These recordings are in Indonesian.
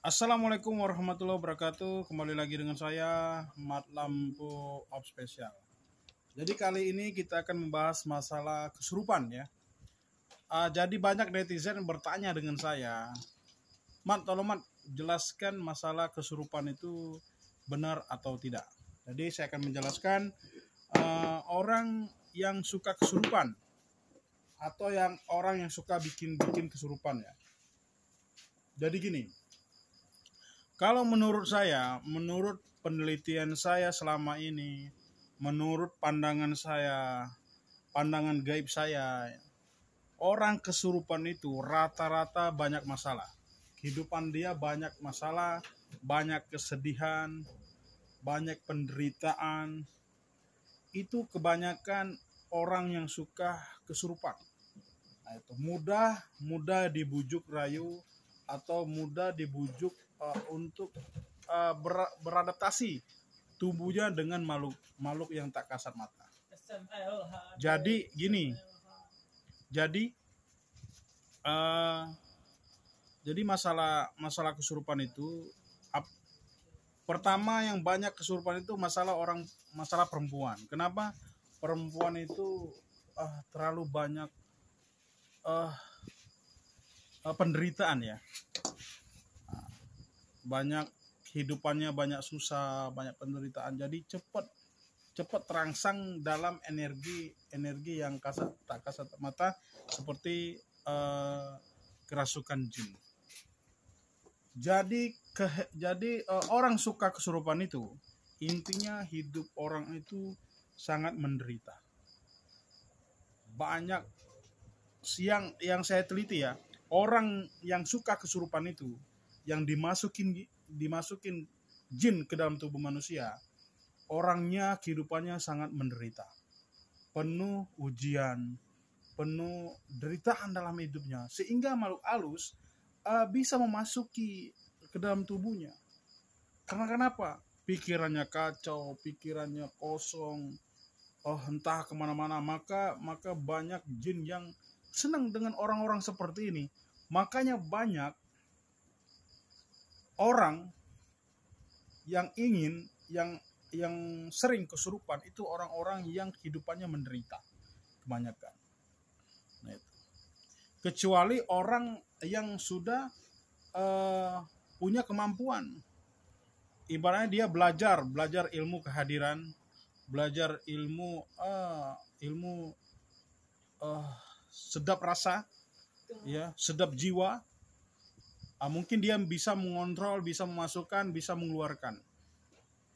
Assalamualaikum warahmatullahi wabarakatuh. Kembali lagi dengan saya Mat Lampu Op Spesial. Jadi kali ini kita akan membahas masalah kesurupan ya. Jadi banyak netizen bertanya dengan saya, Mat, tolong Mat, jelaskan masalah kesurupan itu benar atau tidak. Jadi saya akan menjelaskan orang yang suka kesurupan atau orang yang suka bikin kesurupan ya. Jadi gini, kalau menurut saya, menurut penelitian saya selama ini, menurut pandangan saya, pandangan gaib saya, orang kesurupan itu rata-rata banyak masalah. Kehidupan dia banyak masalah, banyak kesedihan, banyak penderitaan. Itu kebanyakan orang yang suka kesurupan. Nah, itu mudah dibujuk rayu atau mudah dibujuk untuk beradaptasi tubuhnya dengan makhluk yang tak kasat mata. Jadi gini, jadi masalah kesurupan itu pertama yang banyak kesurupan itu masalah perempuan. Kenapa? Perempuan itu terlalu banyak penderitaan ya. Banyak kehidupannya banyak susah, banyak penderitaan. Jadi cepat terangsang dalam energi yang tak kasat mata seperti kerasukan jin. Jadi orang suka kesurupan itu intinya hidup orang itu sangat menderita. Banyak yang saya teliti ya, orang yang suka kesurupan itu yang dimasukin jin ke dalam tubuh manusia, orangnya kehidupannya sangat menderita, penuh ujian, penuh deritaan dalam hidupnya, sehingga makhluk halus bisa memasuki ke dalam tubuhnya. Karena kenapa? Pikirannya kacau, pikirannya kosong, entah kemana-mana. Maka banyak jin yang senang dengan orang-orang seperti ini. Makanya banyak orang yang sering kesurupan itu orang-orang yang kehidupannya menderita kebanyakan. Nah, itu. Kecuali orang yang sudah punya kemampuan, ibaratnya dia belajar ilmu kehadiran, belajar ilmu sedap rasa, ya, sedap jiwa. Mungkin dia bisa mengontrol, bisa memasukkan, bisa mengeluarkan.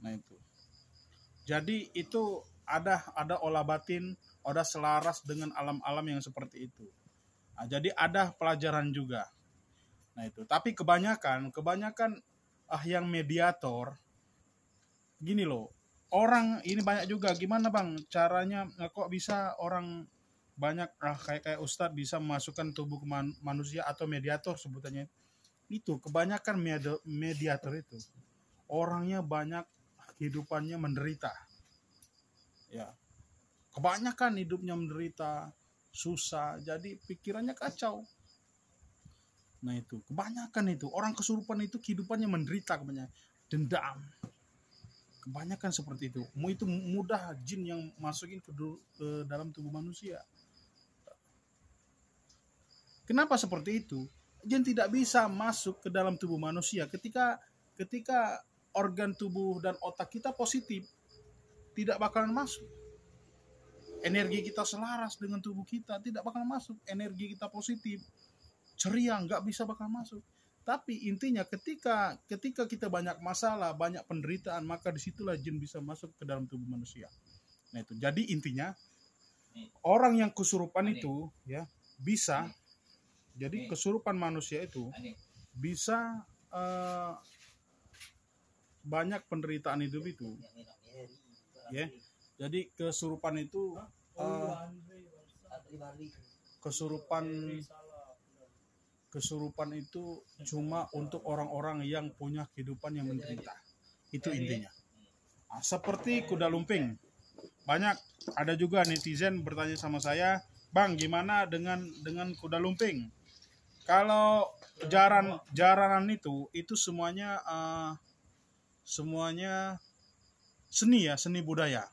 Nah itu. Jadi itu ada olah batin, ada selaras dengan alam-alam yang seperti itu. Jadi ada pelajaran juga. Nah itu. Tapi kebanyakan yang mediator, gini loh. Orang ini banyak juga. Gimana bang caranya? Kok bisa orang banyak kayak Ustadz bisa memasukkan tubuh manusia atau mediator sebutannya? Itu kebanyakan mediator itu orangnya banyak kehidupannya menderita ya, kebanyakan hidupnya menderita, susah, jadi pikirannya kacau. Nah itu kebanyakan itu orang kesurupan itu kehidupannya menderita, kebanyakan dendam, kebanyakan seperti itu. Itu mudah jin yang masukin ke dalam tubuh manusia. Kenapa seperti itu? Jin tidak bisa masuk ke dalam tubuh manusia ketika organ tubuh dan otak kita positif, tidak bakalan masuk. Energi kita selaras dengan tubuh kita, tidak bakalan masuk. Energi kita positif, ceria, nggak bisa bakal masuk. Tapi intinya ketika kita banyak masalah, banyak penderitaan, maka disitulah jin bisa masuk ke dalam tubuh manusia. Nah itu. Jadi intinya orang yang kesurupan itu ya bisa. Jadi kesurupan manusia itu bisa banyak penderitaan hidup itu, ya. Jadi kesurupan itu kesurupan itu cuma untuk orang-orang yang punya kehidupan yang menderita. Itu intinya. Seperti kuda lumping. Banyak ada juga netizen bertanya sama saya, bang, gimana dengan kuda lumping? Kalau jaranan itu semuanya seni ya, seni budaya.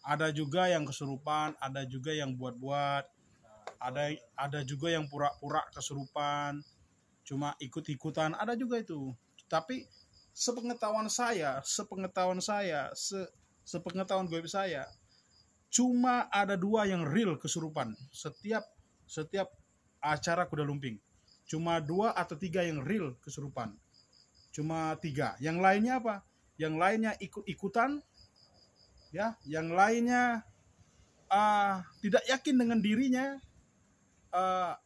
Ada juga yang kesurupan, ada juga yang buat-buat, ada juga yang pura-pura kesurupan, cuma ikut-ikutan, ada juga itu. Tapi sepengetahuan gue saya, cuma ada 2 yang real kesurupan setiap acara kuda lumping. Cuma 2 atau 3 yang real kesurupan. Cuma 3. Yang lainnya apa? Yang lainnya ikut-ikutan, ya. Yang lainnya tidak yakin dengan dirinya,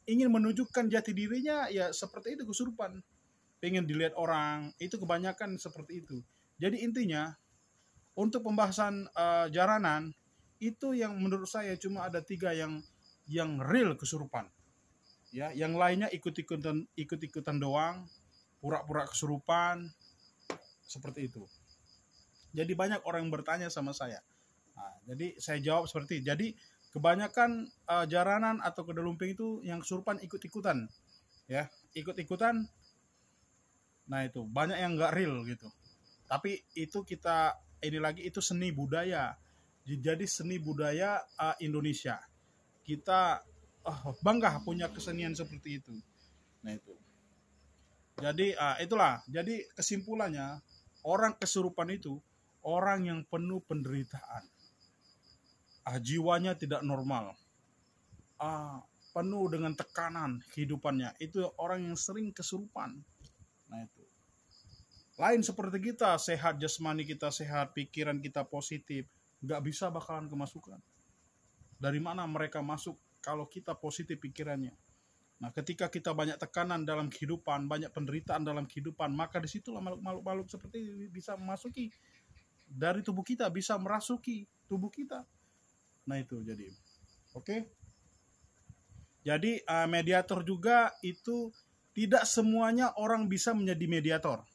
ingin menunjukkan jati dirinya, ya seperti itu kesurupan. Pengen dilihat orang, itu kebanyakan seperti itu. Jadi intinya untuk pembahasan jaranan itu yang menurut saya cuma ada 3 yang real kesurupan. Ya, yang lainnya ikut-ikutan doang, pura-pura kesurupan, seperti itu. Jadi banyak orang yang bertanya sama saya. Nah, jadi saya jawab seperti itu. Jadi kebanyakan jaranan atau kuda lumping itu yang kesurupan ikut-ikutan, ya, ikut-ikutan. Nah itu banyak yang nggak real gitu. Tapi itu itu seni budaya. Jadi seni budaya Indonesia. Kita bangga punya kesenian seperti itu. Nah itu. Jadi itulah. Jadi kesimpulannya, orang kesurupan itu orang yang penuh penderitaan. Jiwanya tidak normal. Penuh dengan tekanan kehidupannya. Itu orang yang sering kesurupan. Nah itu. Lain seperti kita, sehat jasmani kita sehat, pikiran kita positif, nggak bisa bakalan kemasukan. Dari mana mereka masuk kalau kita positif pikirannya? Nah, ketika kita banyak tekanan dalam kehidupan, banyak penderitaan dalam kehidupan, maka disitulah makhluk-makhluk seperti ini bisa memasuki dari tubuh kita, bisa merasuki tubuh kita. Nah itu jadi, oke. Jadi mediator juga itu tidak semuanya orang bisa menjadi mediator.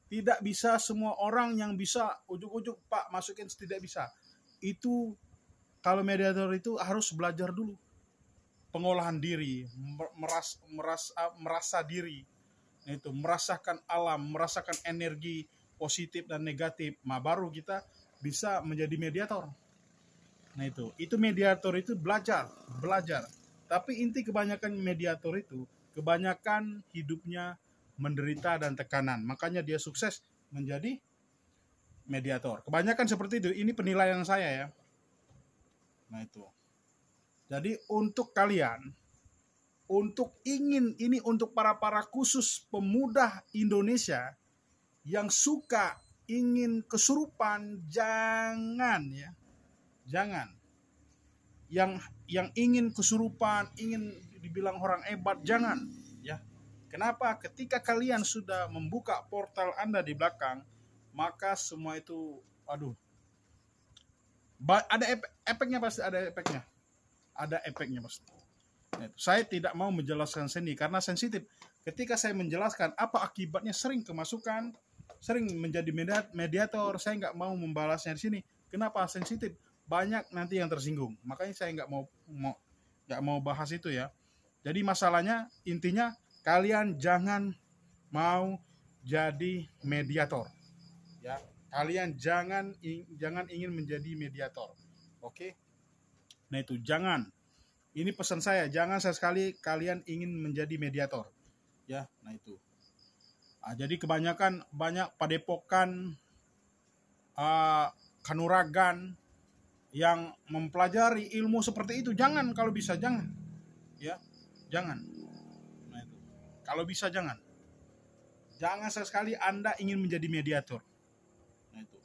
Tidak bisa semua orang yang bisa ujuk-ujuk Pak masukin, tidak bisa. Itu kalau mediator itu harus belajar dulu pengolahan diri, merasa diri, itu merasakan alam, merasakan energi positif dan negatif. Nah baru kita bisa menjadi mediator. Nah itu mediator itu belajar. Tapi inti kebanyakan mediator itu kebanyakan hidupnya menderita dan tekanan. Makanya dia sukses menjadi mediator. Kebanyakan seperti itu. Ini penilaian saya ya. Nah itu. Jadi untuk kalian, untuk para khusus pemuda Indonesia yang suka ingin kesurupan, jangan ya. Jangan. Yang ingin kesurupan, ingin dibilang orang hebat, jangan ya. Kenapa? Ketika kalian sudah membuka portal Anda di belakang, maka semua itu ada efeknya, pasti ada efeknya. Ada efeknya pasti. Saya tidak mau menjelaskan seni karena sensitif. Ketika saya menjelaskan apa akibatnya sering kemasukan, sering menjadi mediator, saya nggak mau membalasnya di sini. Kenapa? Sensitif. Banyak nanti yang tersinggung. Makanya saya nggak mau bahas itu ya. Jadi masalahnya intinya kalian jangan mau jadi mediator. Ya, kalian jangan ingin menjadi mediator. Oke? Nah itu jangan. Ini pesan saya, jangan sekali kalian ingin menjadi mediator. Ya, nah itu. Jadi kebanyakan banyak padepokan, kanuragan yang mempelajari ilmu seperti itu. Jangan, kalau bisa jangan. Ya, jangan. Nah itu. Kalau bisa jangan. Jangan sekali Anda ingin menjadi mediator. Nah itu.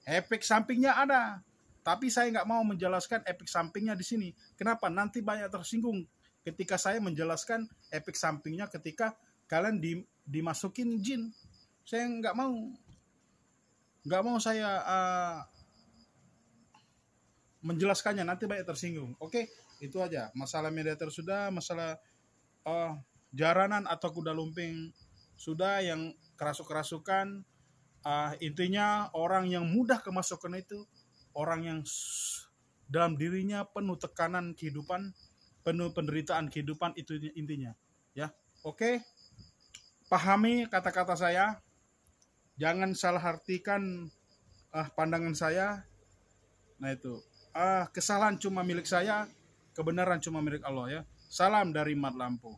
Efek sampingnya ada. Tapi saya nggak mau menjelaskan efek sampingnya di sini. Kenapa? Nanti banyak tersinggung ketika saya menjelaskan efek sampingnya ketika kalian dimasukin jin. Saya nggak mau saya menjelaskannya, nanti banyak tersinggung. Oke, itu aja. Masalah mediator sudah, masalah jaranan atau kuda lumping sudah, yang kerasuk-kerasukan. Intinya orang yang mudah kemasukan itu orang yang dalam dirinya penuh tekanan kehidupan, penuh penderitaan kehidupan, itu intinya. Ya, oke. Pahami kata-kata saya. Jangan salah artikan pandangan saya. Nah itu. Kesalahan cuma milik saya, kebenaran cuma milik Allah ya. Salam dari Mat Lampu.